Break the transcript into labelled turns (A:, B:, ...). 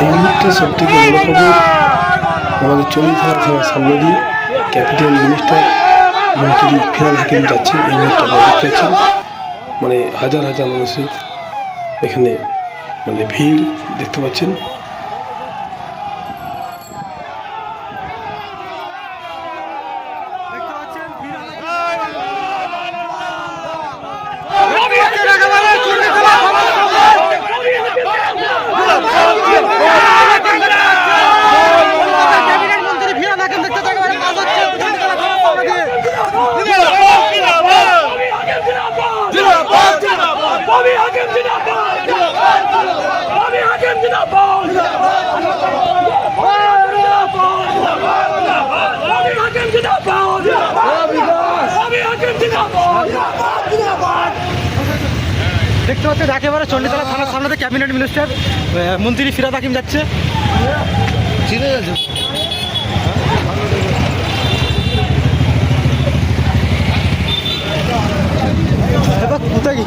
A: এই মুহূর্তে সব থেকে বড় খবর, আমাদের চণ্ডীতলা থানার সামনে দিয়ে ক্যাপিটাল মিনিস্টার মন্ত্রী ফিরহাদ হাকিম যাচ্ছে। এই মুহূর্তে আপনারা দেখতে পাচ্ছেন, মানে হাজার হাজার মানুষের এখানে মানে ভিড় দেখতে পাচ্ছেন।
B: দেখতে পাচ্ছেন একেবারে চণ্ডীতলা থানার সামনে ক্যাবিনেট মিনিস্টার মন্ত্রী ফিরহাদ হাকিম যাচ্ছে। চিনে যাচ্ছে কোথায়